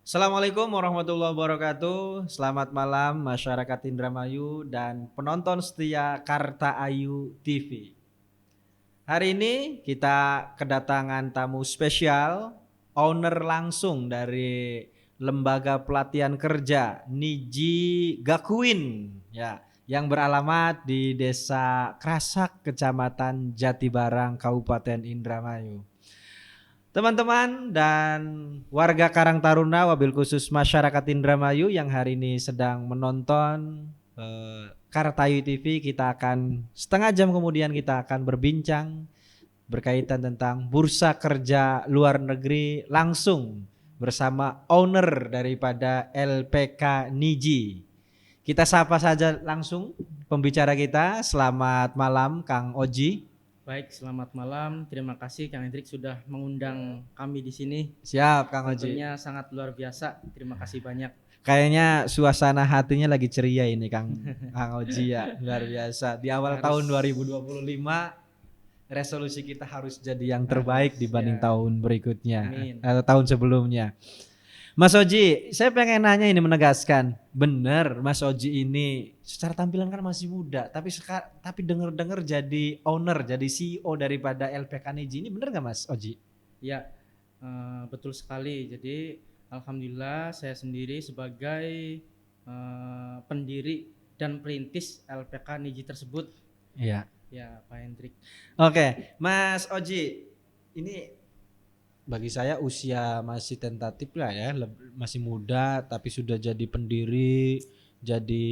Assalamualaikum warahmatullahi wabarakatuh. Selamat malam masyarakat Indramayu dan penonton setia Karta Ayu TV. Hari ini kita kedatangan tamu spesial, owner langsung dari Lembaga Pelatihan Kerja Niji Gakuin ya, yang beralamat di Desa Krasak, Kecamatan Jatibarang, Kabupaten Indramayu. Teman-teman dan warga Karang Taruna, wabil khusus masyarakat Indramayu yang hari ini sedang menonton Kartayu TV, kita akan setengah jam kemudian kita akan berbincang berkaitan tentang bursa kerja luar negeri langsung bersama owner daripada LPK Niji. Kita sapa saja langsung pembicara kita. Selamat malam Kang Oji. Baik, selamat malam. Terima kasih Kang Hendrik sudah mengundang kami di sini. Siap Kang Oji. Tentunya sangat luar biasa. Terima kasih banyak. Kayaknya suasana hatinya lagi ceria ini Kang Oji ya, luar biasa. Di awal tahun 2025 resolusi kita harus jadi yang terbaik dibanding tahun berikutnya atau tahun sebelumnya. Mas Oji, saya pengen nanya ini, menegaskan, bener Mas Oji ini secara tampilan kan masih muda, tapi denger-denger jadi owner, jadi CEO daripada LPK Niji, ini bener nggak Mas Oji? Ya, betul sekali. Jadi alhamdulillah saya sendiri sebagai pendiri dan perintis LPK Niji tersebut. Iya. Ya, Pak Hendrik. Oke, Mas Oji, ini bagi saya usia masih tentatif lah ya, masih muda tapi sudah jadi pendiri, jadi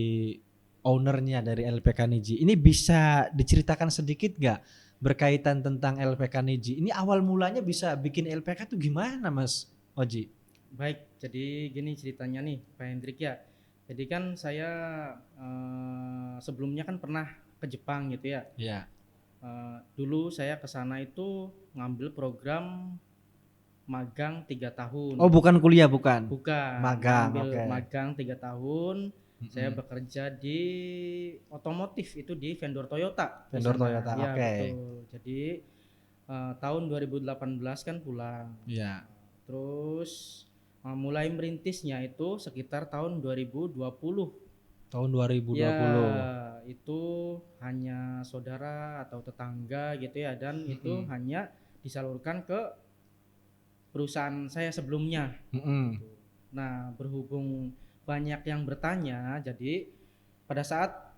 ownernya dari LPK Niji. Ini bisa diceritakan sedikit gak berkaitan tentang LPK Niji? Ini awal mulanya bisa bikin LPK tuh gimana Mas Oji? Baik, jadi gini ceritanya nih Pak Hendrik ya. Jadi kan saya sebelumnya kan pernah ke Jepang gitu ya. Iya. Dulu saya ke sana itu ngambil program magang 3 tahun. Oh, bukan kuliah, bukan? Bukan. Magang, magang 3 tahun. Saya bekerja di otomotif, itu di vendor Toyota. Vendor Toyota, ya, oke. Betul. Jadi tahun 2018 kan pulang. Iya. Terus mulai merintisnya itu sekitar tahun 2020. Tahun 2020. Ya, itu hanya saudara atau tetangga gitu ya, dan itu hanya disalurkan ke perusahaan saya sebelumnya. Nah, berhubung banyak yang bertanya, jadi pada saat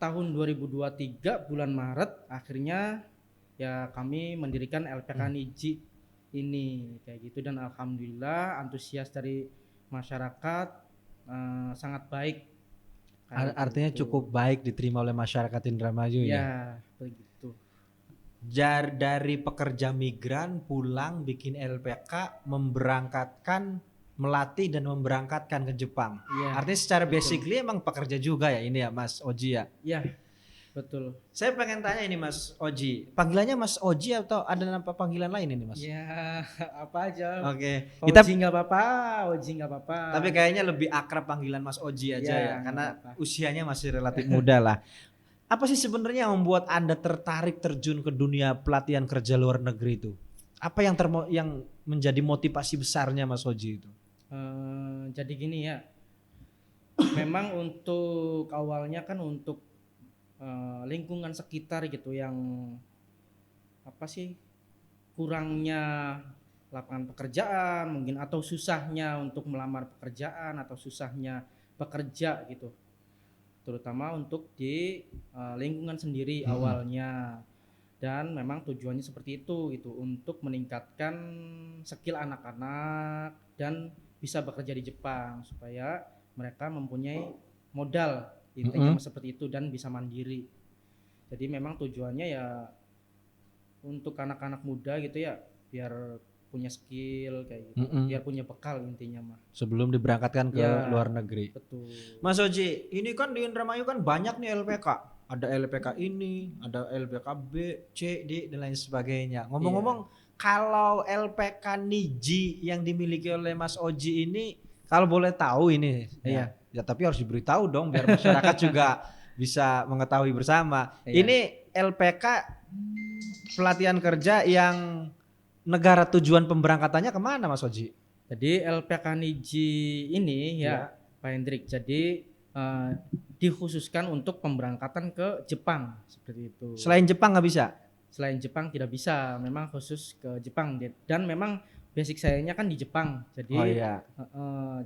tahun 2023 bulan Maret akhirnya ya kami mendirikan LPK Niji ini kayak gitu, dan alhamdulillah antusias dari masyarakat sangat baik. Artinya gitu. Cukup baik diterima oleh masyarakat Indramayu ya. Ya, begitu. Dari pekerja migran pulang bikin LPK, memberangkatkan, melatih dan memberangkatkan ke Jepang. Ya, artinya secara basically emang pekerja juga ya ini ya Mas Oji ya. Iya, betul. Saya pengen tanya ini Mas Oji, panggilannya Mas Oji atau ada nama panggilan lain ini Mas? Ya, apa aja. Oke. Oji nggak apa-apa, Oji nggak apa-apa. Tapi kayaknya lebih akrab panggilan Mas Oji aja ya, karena usianya masih relatif muda lah. Apa sih sebenarnya yang membuat Anda tertarik terjun ke dunia pelatihan kerja luar negeri itu? Apa yang menjadi motivasi besarnya Mas Oji itu? Jadi gini ya, memang untuk awalnya kan untuk lingkungan sekitar gitu yang apa sih kurangnya lapangan pekerjaan mungkin, atau susahnya untuk melamar pekerjaan, atau susahnya bekerja gitu, terutama untuk di lingkungan sendiri awalnya. Dan memang tujuannya seperti itu untuk meningkatkan skill anak-anak dan bisa bekerja di Jepang supaya mereka mempunyai modal intinya seperti itu dan bisa mandiri. Jadi memang tujuannya ya untuk anak-anak muda gitu ya, biar punya skill kayak gitu, biar punya bekal intinya mah sebelum diberangkatkan ke luar negeri. Betul. Mas Oji, ini kan di Indramayu kan banyak nih LPK. Ada LPK ini, ada LPK B, C, D dan lain sebagainya. Ngomong-ngomong, kalau LPK Niji yang dimiliki oleh Mas Oji ini, kalau boleh tahu ini, ya tapi harus diberitahu dong biar masyarakat juga bisa mengetahui bersama. Ini LPK pelatihan kerja yang negara tujuan pemberangkatannya kemana Mas Oji? Jadi LPK Niji ini Iya. ya Pak Hendrik, jadi dikhususkan untuk pemberangkatan ke Jepang seperti itu. Selain Jepang nggak bisa? Selain Jepang tidak bisa, memang khusus ke Jepang dan memang basic sayanya kan di Jepang. Oh Jadi iya.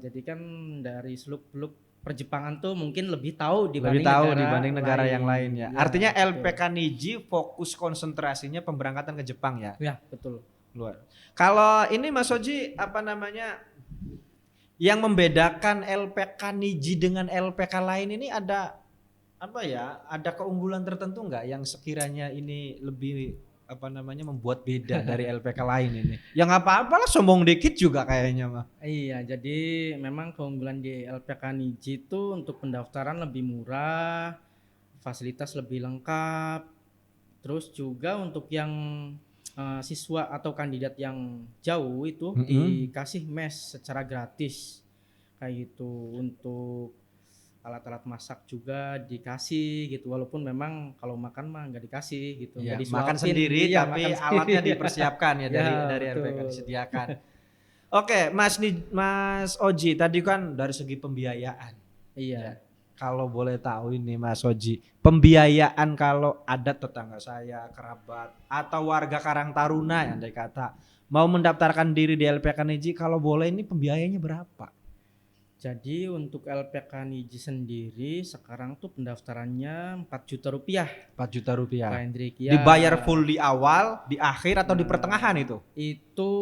jadi kan dari seluk-beluk perjepangan tuh mungkin lebih tahu Lebih dibanding tahu negara dibanding negara yang lain lain. ya. Ya, Artinya betul. LPK Niji fokus konsentrasinya pemberangkatan ke Jepang ya. Ya, betul. Luar. Kalau ini Mas Oji apa namanya yang membedakan LPK Niji dengan LPK lain ini ada apa ya? Ada keunggulan tertentu nggak yang sekiranya ini lebih apa namanya membuat beda dari LPK lain ini? Ya nggak apa-apa lah, sombong dikit juga kayaknya mah. Iya, jadi memang keunggulan di LPK Niji itu untuk pendaftaran lebih murah, fasilitas lebih lengkap, terus juga untuk yang siswa atau kandidat yang jauh itu dikasih mes secara gratis kayak gitu. Untuk alat-alat masak juga dikasih gitu, walaupun memang kalau makan mah nggak dikasih gitu, nggak Iya, makan disuapin. sendiri Iya, tapi makan alatnya sendiri. dipersiapkan ya Ya, dari LPK betul. disediakan. Oke, Mas Oji tadi kan dari segi pembiayaan. Ya, Iya. kalau boleh tahu ini Mas Oji, pembiayaan kalau ada tetangga saya, kerabat atau warga Karang Taruna yang andai kata mau mendaftarkan diri di LPK Niji, kalau boleh ini pembiayanya berapa? Jadi untuk LPK Niji sendiri sekarang tuh pendaftarannya 4 juta rupiah 4 juta rupiah. Pak Hendrik. Ya, Dibayar full di awal, di akhir atau di pertengahan itu? Itu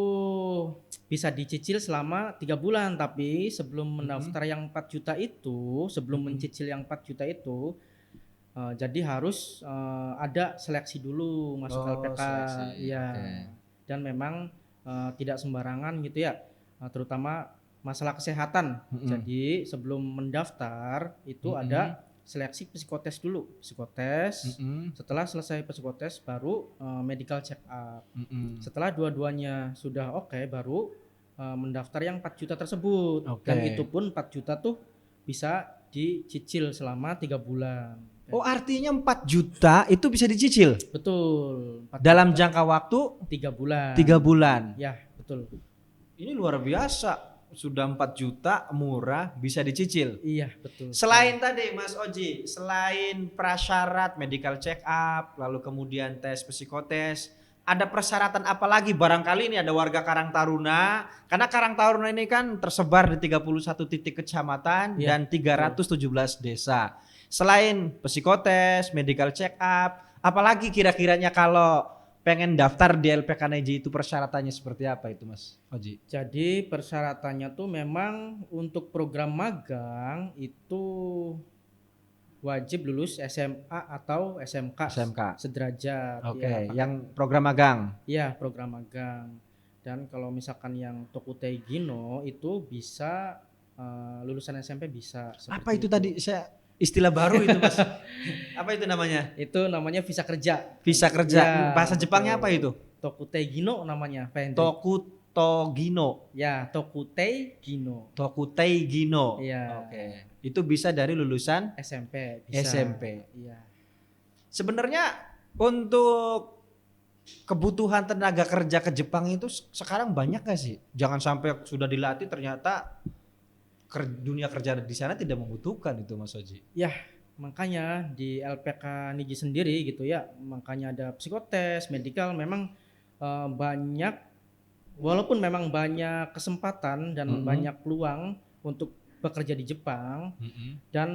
bisa dicicil selama 3 bulan, tapi sebelum mendaftar yang 4 juta itu, sebelum mencicil yang 4 juta itu, jadi harus ada seleksi dulu masuk LPK. Seleksi. Ya. Oke. Dan memang tidak sembarangan gitu ya, terutama masalah kesehatan. Jadi sebelum mendaftar itu ada seleksi psikotes dulu, psikotes. Setelah selesai psikotes baru medical check up. Setelah dua-duanya sudah oke, baru mendaftar yang 4 juta tersebut. Dan itu pun 4 juta tuh bisa dicicil selama 3 bulan. Oh, artinya 4 juta itu bisa dicicil? Betul. Dalam jangka waktu 3 bulan. 3 bulan. Ya, betul. Ini luar biasa. Sudah 4 juta murah bisa dicicil. Iya, betul. Selain tadi Mas Oji, selain prasyarat medical check up, lalu kemudian tes psikotes, ada persyaratan apa lagi? Barangkali ini ada warga Karang Taruna, karena Karang Taruna ini kan tersebar di 31 titik kecamatan dan 317 desa. Selain psikotes, medical check up, apalagi kira-kiranya kalau pengen daftar di LPK Niji itu persyaratannya seperti apa itu Mas Oji? Jadi persyaratannya tuh memang untuk program magang itu wajib lulus SMA atau SMK sederajat. Oke, yang program magang. Iya, program magang. Dan kalau misalkan yang Tokutei Gino itu bisa lulusan SMP bisa. Apa itu tadi? Saya istilah baru itu Mas. Apa itu namanya? Itu namanya visa kerja. Visa kerja. Ya, bahasa Jepangnya apa itu? Tokutei Gino namanya. Tokutogino. Ya, Tokutei Gino. Tokutei Gino. Iya. Oke. Itu bisa dari lulusan SMP. Bisa. SMP. Iya. Sebenarnya untuk kebutuhan tenaga kerja ke Jepang itu sekarang banyak gak sih? Jangan sampai sudah dilatih ternyata dunia kerja di sana tidak membutuhkan itu Mas Oji. Ya, makanya di LPK Niji sendiri gitu ya, makanya ada psikotes, medical, memang banyak, walaupun memang banyak kesempatan dan banyak peluang untuk bekerja di Jepang, dan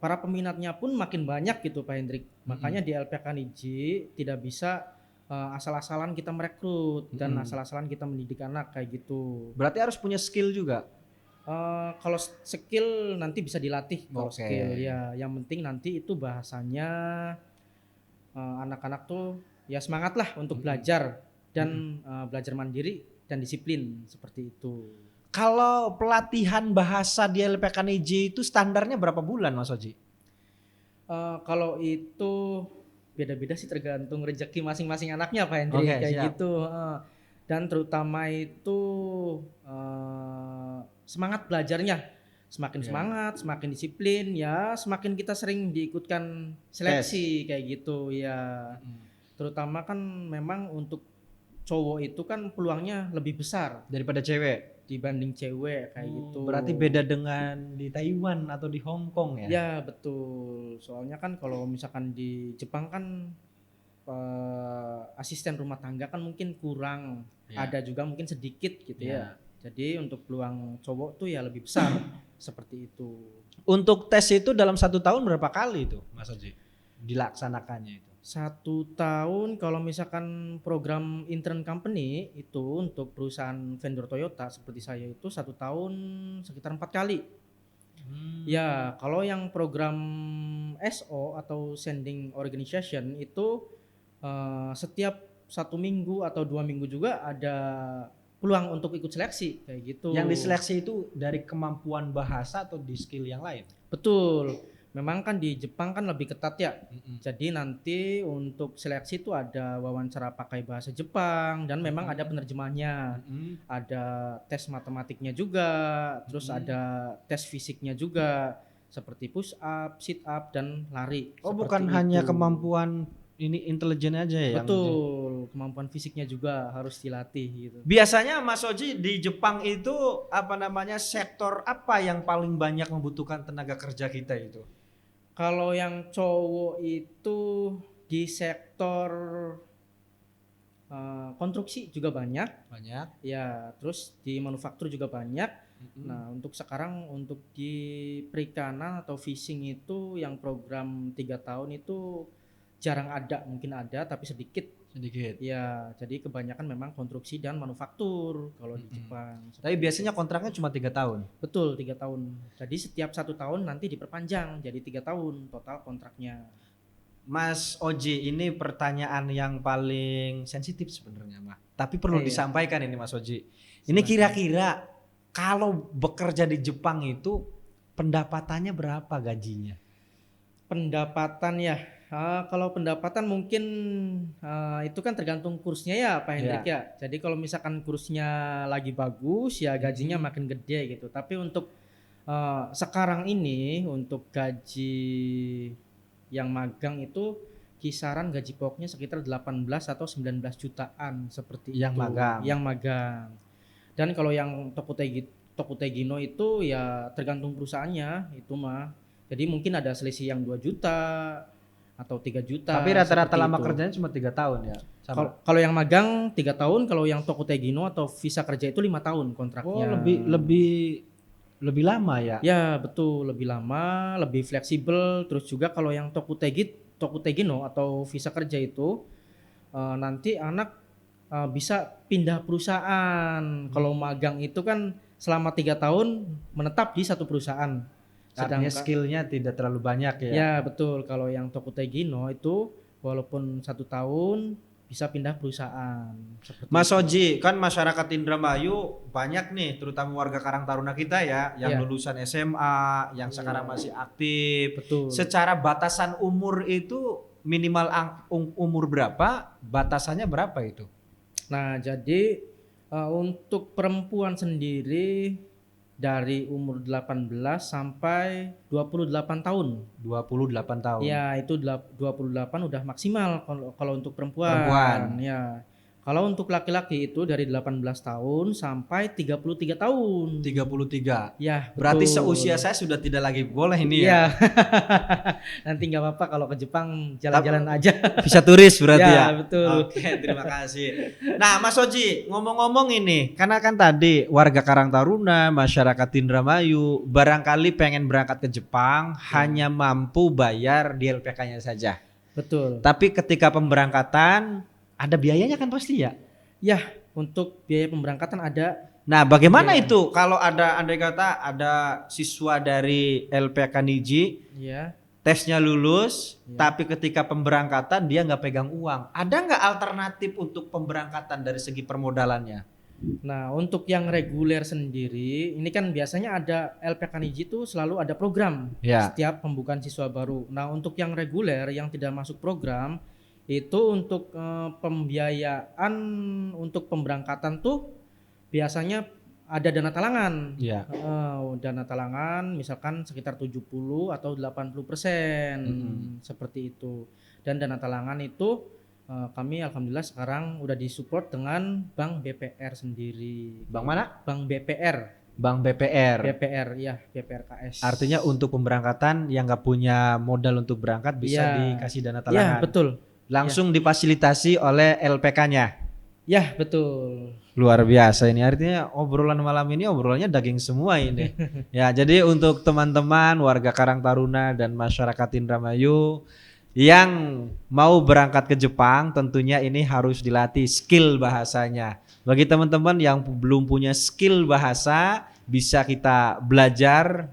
para peminatnya pun makin banyak gitu Pak Hendrik. Makanya di LPK Niji tidak bisa asal-asalan kita merekrut dan asal-asalan kita mendidik anak kayak gitu. Berarti harus punya skill juga. Kalau skill nanti bisa dilatih. Kalau skill ya, yang penting nanti itu bahasanya anak-anak tuh ya semangat lah untuk belajar dan belajar mandiri dan disiplin seperti itu. Kalau pelatihan bahasa di LPK Niji itu standarnya berapa bulan Mas Oji? Kalau itu beda-beda sih, tergantung rezeki masing-masing anaknya Pak Hendri, kayak gitu. Dan terutama itu semangat belajarnya, semakin semangat, semakin disiplin, ya semakin kita sering diikutkan seleksi kayak gitu ya. Terutama kan memang untuk cowok itu kan peluangnya lebih besar Daripada cewek. dibanding cewek kayak gitu. Berarti beda dengan di Taiwan atau di Hong Kong ya? Ya betul. Soalnya kan kalau misalkan di Jepang kan asisten rumah tangga kan mungkin kurang, Ya. ada juga mungkin sedikit gitu Ya. ya. Jadi untuk peluang cowok tuh ya lebih besar seperti itu. Untuk tes itu dalam 1 tahun berapa kali itu, Mas Oji? Dilaksanakannya itu? 1 tahun kalau misalkan program intern company itu untuk perusahaan vendor Toyota seperti saya itu 1 tahun sekitar 4 kali. Ya kalau yang program SO atau sending organization itu setiap 1 minggu atau 2 minggu juga ada peluang untuk ikut seleksi kayak gitu. Yang diseleksi itu dari kemampuan bahasa atau di skill yang lain? Betul. Memang kan di Jepang kan lebih ketat ya. Jadi nanti untuk seleksi itu ada wawancara pakai bahasa Jepang dan memang ada penerjemahnya. Ada tes matematiknya juga, terus ada tes fisiknya juga seperti push up, sit up dan lari. Oh, Seperti bukan hanya itu. kemampuan ini intelijen aja ya? Betul, kemampuan fisiknya juga harus dilatih gitu. Biasanya Mas Oji di Jepang itu apa namanya, sektor apa yang paling banyak membutuhkan tenaga kerja kita itu? Kalau yang cowok itu di sektor konstruksi juga banyak. Banyak. Ya, terus di manufaktur juga banyak. Nah, untuk sekarang untuk di perikanan atau fishing itu yang program 3 tahun itu jarang ada, mungkin ada tapi sedikit. Sedikit. Ya, jadi kebanyakan memang konstruksi dan manufaktur kalau di Jepang. Tapi biasanya kontraknya cuma 3 tahun. Betul, 3 tahun. Jadi setiap 1 tahun nanti diperpanjang jadi 3 tahun total kontraknya. Mas Oji, ini pertanyaan yang paling sensitif sebenarnya, Mas. Tapi perlu Iya. disampaikan ini, Mas Oji. Ini Silakan. kira-kira kalau bekerja di Jepang itu pendapatannya berapa gajinya? Pendapatan ya, kalau pendapatan mungkin itu kan tergantung kursnya ya Pak Hendrik ya. Jadi kalau misalkan kursnya lagi bagus ya gajinya makin gede gitu. Tapi untuk sekarang ini untuk gaji yang magang itu kisaran gaji pokoknya sekitar 18 atau 19 jutaan seperti Yang itu. magang. Yang magang. Dan kalau yang Tokutegino itu ya tergantung perusahaannya itu mah. Jadi mungkin ada selisih yang 2 juta atau 3 juta. Tapi rata-rata seperti lama itu. kerjanya cuma 3 tahun ya? Sama. Kalau yang magang 3 tahun, kalau yang Tokutegino atau visa kerja itu 5 tahun kontraknya. Oh, lebih lama ya? Ya betul, lebih lama, lebih fleksibel. Terus juga kalau yang Tokutegino atau visa kerja itu nanti anak bisa pindah perusahaan. Kalau magang itu kan selama 3 tahun menetap di satu perusahaan. Artinya skillnya tidak terlalu banyak ya? Ya betul, kalau yang Tokutegino itu walaupun 1 tahun bisa pindah perusahaan. Mas Oji, kan masyarakat Indramayu banyak nih, terutama warga Karang Taruna kita ya, yang lulusan SMA, yang sekarang masih aktif. Betul. Secara batasan umur itu minimal umur berapa? Batasannya berapa itu? Nah, jadi untuk perempuan sendiri dari umur 18 sampai 28 tahun. 28 tahun. Ya, itu 28 udah maksimal kalau untuk perempuan. Ya. Kalau untuk laki-laki itu dari 18 tahun sampai 33 tahun. 33. Ya, betul. Berarti seusia saya sudah tidak lagi boleh ini ya. Nanti nggak apa-apa kalau ke Jepang jalan-jalan aja. Bisa turis berarti ya. Betul. Oke, terima kasih. Nah, Mas Oji, ngomong-ngomong ini, karena kan tadi warga Karang Taruna, masyarakat Indramayu barangkali pengen berangkat ke Jepang hanya mampu bayar di LPK-nya saja. Betul. Tapi ketika pemberangkatan ada biayanya kan pasti ya? Ya, untuk biaya pemberangkatan ada. Nah, bagaimana itu kalau andai kata ada siswa dari LPK Niji, tesnya lulus, tapi ketika pemberangkatan dia nggak pegang uang. Ada nggak alternatif untuk pemberangkatan dari segi permodalannya? Nah, untuk yang reguler sendiri, ini kan biasanya ada LPK Niji itu selalu ada program setiap pembukaan siswa baru. Nah, untuk yang reguler yang tidak masuk program itu untuk pembiayaan untuk pemberangkatan tuh biasanya ada dana talangan. Dana talangan misalkan sekitar 70 atau 80% seperti itu. Dan dana talangan itu kami alhamdulillah sekarang udah disupport dengan Bank BPR sendiri. Bank mana? Bank BPR. Bank BPR. BPR ya, BPRKS. Artinya untuk pemberangkatan yang nggak punya modal untuk berangkat bisa Iya. dikasih dana Ya, talangan. betul. Langsung difasilitasi oleh LPK-nya. Ya, betul. Luar biasa ini, artinya obrolan malam ini obrolannya daging semua ini. Ya, jadi untuk teman-teman warga Karang Taruna dan masyarakat Indramayu yang mau berangkat ke Jepang, tentunya ini harus dilatih skill bahasanya. Bagi teman-teman yang belum punya skill bahasa, bisa kita belajar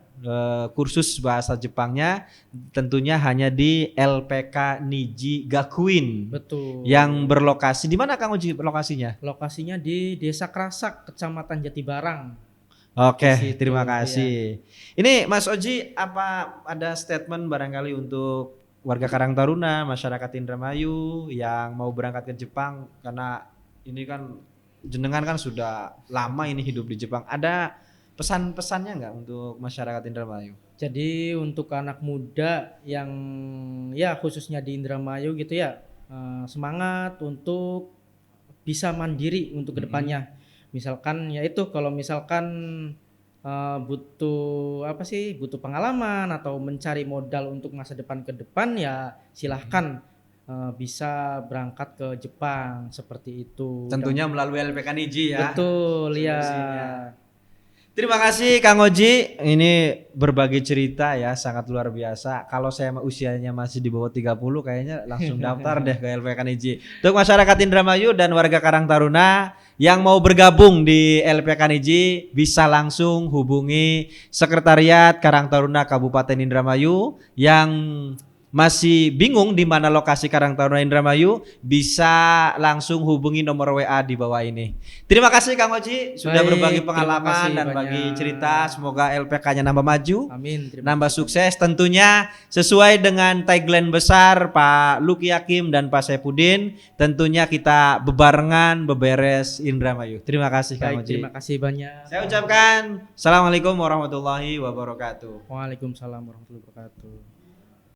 kursus bahasa Jepangnya tentunya hanya di LPK Niji Gakuin. Betul. Yang berlokasi di mana Kang Oji lokasinya? Lokasinya di Desa Krasak, Kecamatan Jatibarang. Oke, Di situ, terima kasih. Ini Mas Oji, apa ada statement barangkali untuk warga Karang Taruna, masyarakat Indramayu yang mau berangkat ke Jepang, karena ini kan jenengan kan sudah lama ini hidup di Jepang. Ada pesan-pesannya nggak untuk masyarakat Indramayu? Jadi untuk anak muda yang ya khususnya di Indramayu gitu ya, semangat untuk bisa mandiri untuk kedepannya. Misalkan ya itu kalau misalkan butuh apa sih, butuh pengalaman atau mencari modal untuk masa depan ke depan ya silahkan bisa berangkat ke Jepang seperti itu. Tentunya melalui LPK Niji ya. Betul ya. Solusinya. Terima kasih Kang Oji, ini berbagi cerita ya sangat luar biasa. Kalau saya usianya masih di bawah 30 kayaknya langsung daftar deh ke LPK Niji. Untuk masyarakat Indramayu dan warga Karang Taruna yang mau bergabung di LPK Niji bisa langsung hubungi Sekretariat Karang Taruna Kabupaten Indramayu. Yang masih bingung di mana lokasi Karang Taruna Indramayu, bisa langsung hubungi nomor WA di bawah ini. Terima kasih Kang Oji sudah Baik, berbagi terima pengalaman kasih dan banyak. bagi cerita. Semoga LPK-nya nambah maju, Amin. nambah sukses. Tentunya sesuai dengan tagline besar Pak Luki Hakim dan Pak Saipudin. Tentunya kita bebarengan beberes Indramayu. Terima kasih Kang Baik, Oji. terima kasih banyak. Saya ucapkan Assalamualaikum warahmatullahi wabarakatuh. Waalaikumsalam warahmatullahi wabarakatuh.